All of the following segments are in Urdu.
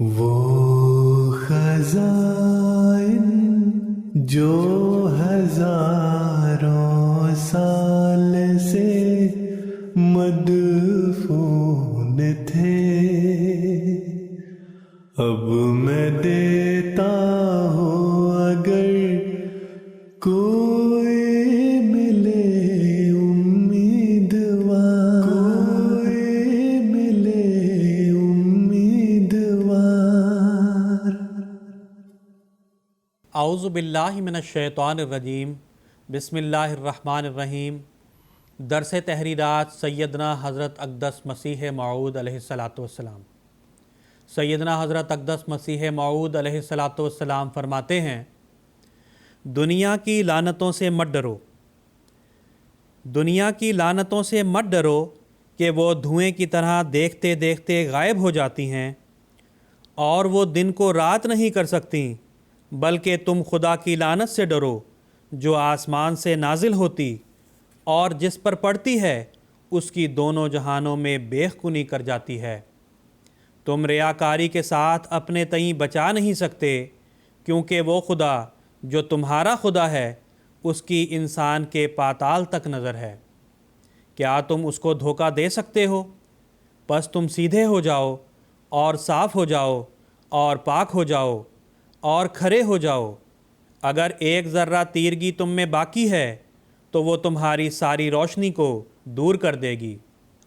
وہ خزائن جو ہزاروں سال سے مدفون تھے، اب میں دیتا ہوں اگر کوئی ملے امیدوار، کوئی ملے امیدوار۔ اعوذ باللہ من الشیطان الرجیم، بسم اللہ الرحمن الرحیم۔ درس تحریرات سیدنا حضرت اقدس مسیح موعود علیہ السلام۔ سیدنا حضرت اقدس مسیح موعود علیہ السلام فرماتے ہیں، دنیا کی لعنتوں سے مت ڈرو، دنیا کی لعنتوں سے مت ڈرو کہ وہ دھوئیں کی طرح دیکھتے دیکھتے غائب ہو جاتی ہیں، اور وہ دن کو رات نہیں کر سکتیں، بلکہ تم خدا کی لعنت سے ڈرو جو آسمان سے نازل ہوتی اور جس پر پڑتی ہے اس کی دونوں جہانوں میں بے خونی کر جاتی ہے۔ تم ریاکاری کے ساتھ اپنے تئیں بچا نہیں سکتے، کیونکہ وہ خدا جو تمہارا خدا ہے اس کی انسان کے پاتال تک نظر ہے۔ کیا تم اس کو دھوکہ دے سکتے ہو؟ پس تم سیدھے ہو جاؤ اور صاف ہو جاؤ اور پاک ہو جاؤ اور کھرے ہو جاؤ۔ اگر ایک ذرہ تیرگی تم میں باقی ہے تو وہ تمہاری ساری روشنی کو دور کر دے گی،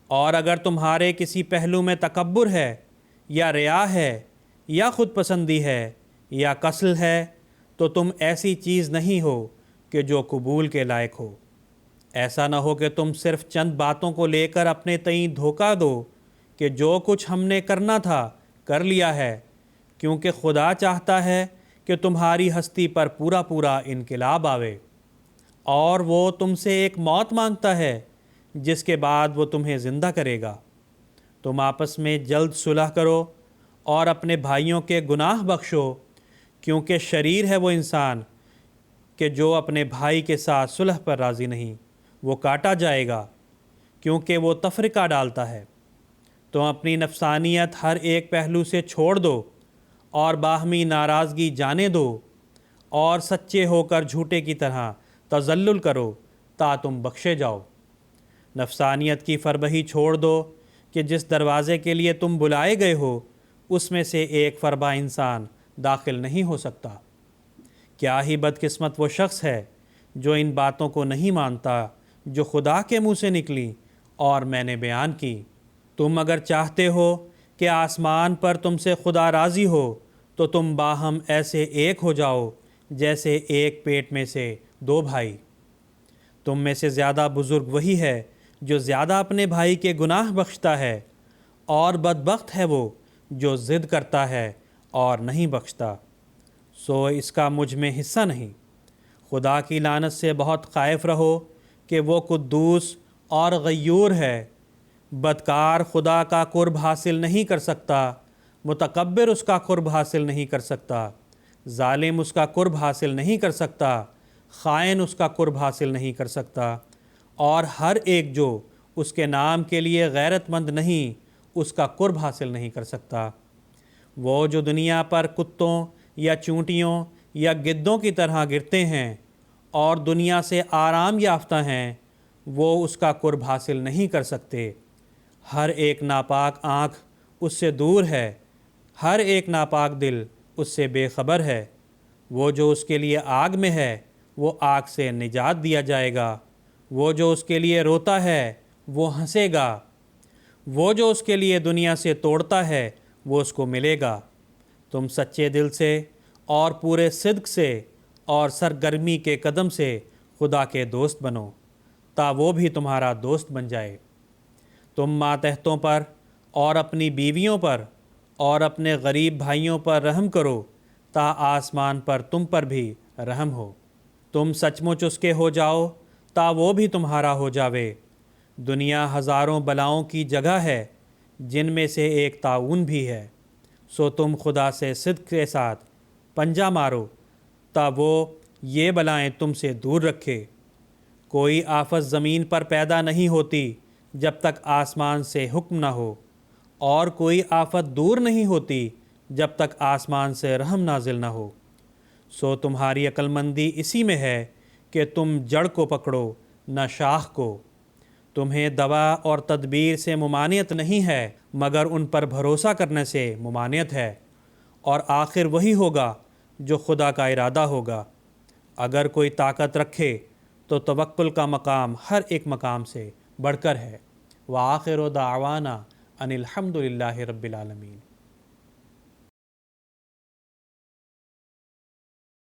اور اگر تمہارے کسی پہلو میں تکبر ہے یا ریا ہے یا خود پسندی ہے یا کسل ہے تو تم ایسی چیز نہیں ہو کہ جو قبول کے لائق ہو۔ ایسا نہ ہو کہ تم صرف چند باتوں کو لے کر اپنے تئیں دھوکہ دو کہ جو کچھ ہم نے کرنا تھا کر لیا ہے، کیونکہ خدا چاہتا ہے کہ تمہاری ہستی پر پورا انقلاب آوے، اور وہ تم سے ایک موت مانگتا ہے جس کے بعد وہ تمہیں زندہ کرے گا۔ تم آپس میں جلد صلح کرو اور اپنے بھائیوں کے گناہ بخشو، کیونکہ شریر ہے وہ انسان کہ جو اپنے بھائی کے ساتھ صلح پر راضی نہیں، وہ کاٹا جائے گا، کیونکہ وہ تفرقہ ڈالتا ہے۔ تم اپنی نفسانیت ہر ایک پہلو سے چھوڑ دو اور باہمی ناراضگی جانے دو، اور سچے ہو کر جھوٹے کی طرح تذلل کرو تا تم بخشے جاؤ۔ نفسانیت کی فربہی چھوڑ دو کہ جس دروازے کے لیے تم بلائے گئے ہو اس میں سے ایک فربا انسان داخل نہیں ہو سکتا۔ کیا ہی بدقسمت وہ شخص ہے جو ان باتوں کو نہیں مانتا جو خدا کے منہ سے نکلی اور میں نے بیان کی۔ تم اگر چاہتے ہو کہ آسمان پر تم سے خدا راضی ہو تو تم باہم ایسے ایک ہو جاؤ جیسے ایک پیٹ میں سے دو بھائی۔ تم میں سے زیادہ بزرگ وہی ہے جو زیادہ اپنے بھائی کے گناہ بخشتا ہے، اور بدبخت ہے وہ جو ضد کرتا ہے اور نہیں بخشتا، سو اس کا مجھ میں حصہ نہیں۔ خدا کی لعنت سے بہت خائف رہو کہ وہ قدوس اور غیور ہے۔ بدکار خدا کا قرب حاصل نہیں کر سکتا، متکبر اس کا قرب حاصل نہیں کر سکتا، ظالم اس کا قرب حاصل نہیں کر سکتا، خائن اس کا قرب حاصل نہیں کر سکتا، اور ہر ایک جو اس کے نام کے لیے غیرت مند نہیں اس کا قرب حاصل نہیں کر سکتا۔ وہ جو دنیا پر کتوں یا چونٹیوں یا گدوں کی طرح گرتے ہیں اور دنیا سے آرام یافتہ ہیں، وہ اس کا قرب حاصل نہیں کر سکتے۔ ہر ایک ناپاک آنکھ اس سے دور ہے، ہر ایک ناپاک دل اس سے بے خبر ہے۔ وہ جو اس کے لیے آگ میں ہے وہ آگ سے نجات دیا جائے گا، وہ جو اس کے لیے روتا ہے وہ ہنسے گا، وہ جو اس کے لیے دنیا سے توڑتا ہے وہ اس کو ملے گا۔ تم سچے دل سے اور پورے صدق سے اور سرگرمی کے قدم سے خدا کے دوست بنو تا وہ بھی تمہارا دوست بن جائے۔ تم ماتحتوں پر اور اپنی بیویوں پر اور اپنے غریب بھائیوں پر رحم کرو تا آسمان پر تم پر بھی رحم ہو۔ تم سچ مچ اس کے ہو جاؤ تا وہ بھی تمہارا ہو جاوے۔ دنیا ہزاروں بلاؤں کی جگہ ہے جن میں سے ایک طاعون بھی ہے، سو تم خدا سے صدق کے ساتھ پنجہ مارو تا وہ یہ بلائیں تم سے دور رکھے۔ کوئی آفت زمین پر پیدا نہیں ہوتی جب تک آسمان سے حکم نہ ہو، اور کوئی آفت دور نہیں ہوتی جب تک آسمان سے رحم نازل نہ ہو۔ سو تمہاری عقل مندی اسی میں ہے کہ تم جڑ کو پکڑو نہ شاخ کو۔ تمہیں دوا اور تدبیر سے ممانعت نہیں ہے مگر ان پر بھروسہ کرنے سے ممانعت ہے، اور آخر وہی ہوگا جو خدا کا ارادہ ہوگا۔ اگر کوئی طاقت رکھے تو توکل کا مقام ہر ایک مقام سے بڑھ کر ہے۔ وآخر دعوانا ان الحمد للہ رب العالمین۔